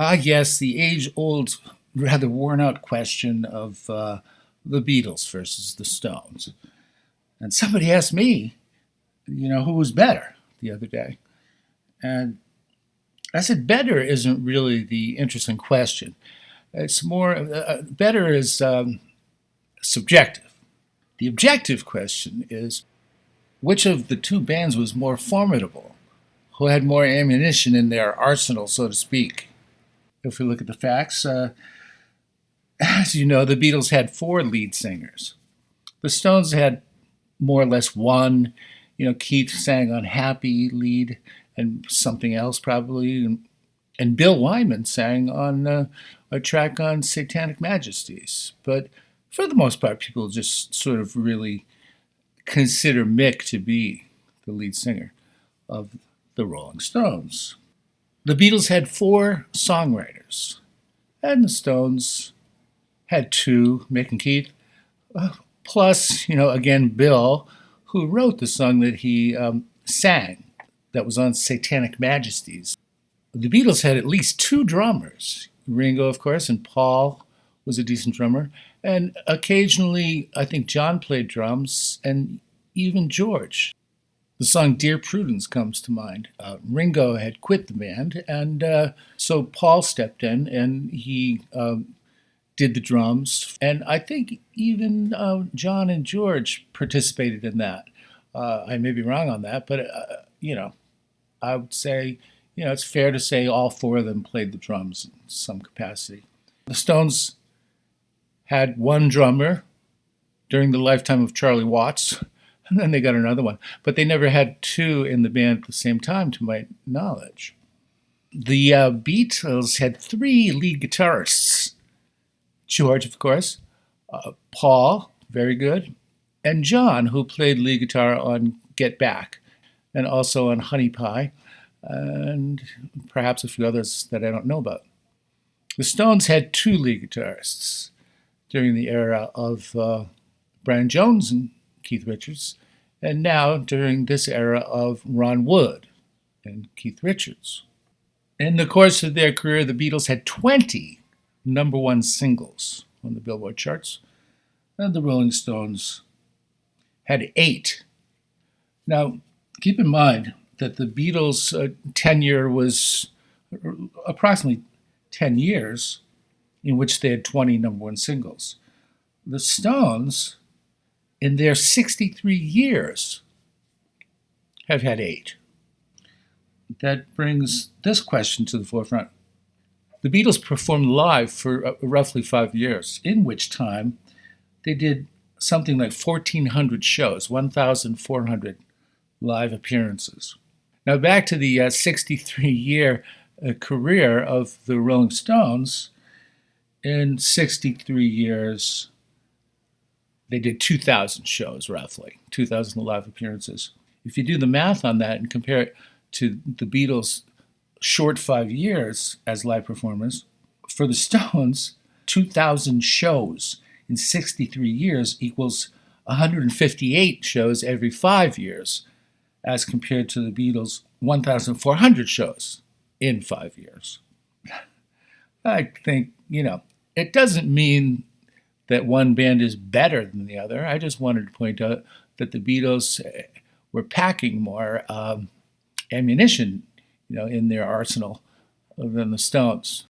Yes, the age-old, rather worn-out question of the Beatles versus the Stones. And somebody asked me, who was better the other day. And I said, better isn't really the interesting question. It's more, better is subjective. The objective question is which of the two bands was more formidable, who had more ammunition in their arsenal, so to speak. If we look at the facts, as you know, the Beatles had four lead singers. The Stones had more or less one. Keith sang on Happy lead and something else probably, and Bill Wyman sang on a track on Satanic Majesties. But for the most part, people just sort of really consider Mick to be the lead singer of the Rolling Stones. The Beatles had four songwriters, and the Stones had two, Mick and Keith, plus, again, Bill, who wrote the song that he sang that was on Satanic Majesties. The Beatles had at least two drummers, Ringo, of course, and Paul was a decent drummer. And occasionally, I think John played drums, and even George. The song Dear Prudence comes to mind. Ringo had quit the band, and so Paul stepped in, and he did the drums. And I think even John and George participated in that. I may be wrong on that, but, I would say, it's fair to say all four of them played the drums in some capacity. The Stones had one drummer during the lifetime of Charlie Watts, and then they got another one. But they never had two in the band at the same time, to my knowledge. The Beatles had three lead guitarists. George, of course, Paul, very good, and John, who played lead guitar on Get Back, and also on Honey Pie, and perhaps a few others that I don't know about. The Stones had two lead guitarists during the era of Brian Jones and Keith Richards, and now during this era of Ron Wood and Keith Richards. In the course of their career, the Beatles had 20 number one singles on the Billboard charts, and the Rolling Stones had 8. Now, keep in mind that the Beatles' tenure was approximately 10 years in which they had 20 number one singles. The Stones, in their 63 years, have had 8. That brings this question to the forefront. The Beatles performed live for roughly 5 years, in which time they did something like 1,400 shows, 1,400 live appearances. Now back to the 63-year career of the Rolling Stones. In 63 years, they did 2,000 shows, roughly, 2,000 live appearances. If you do the math on that and compare it to the Beatles' short 5 years as live performers, for the Stones, 2,000 shows in 63 years equals 158 shows every 5 years, as compared to the Beatles' 1,400 shows in 5 years. I think, it doesn't mean that one band is better than the other. I just wanted to point out that the Beatles were packing more ammunition, in their arsenal than the Stones.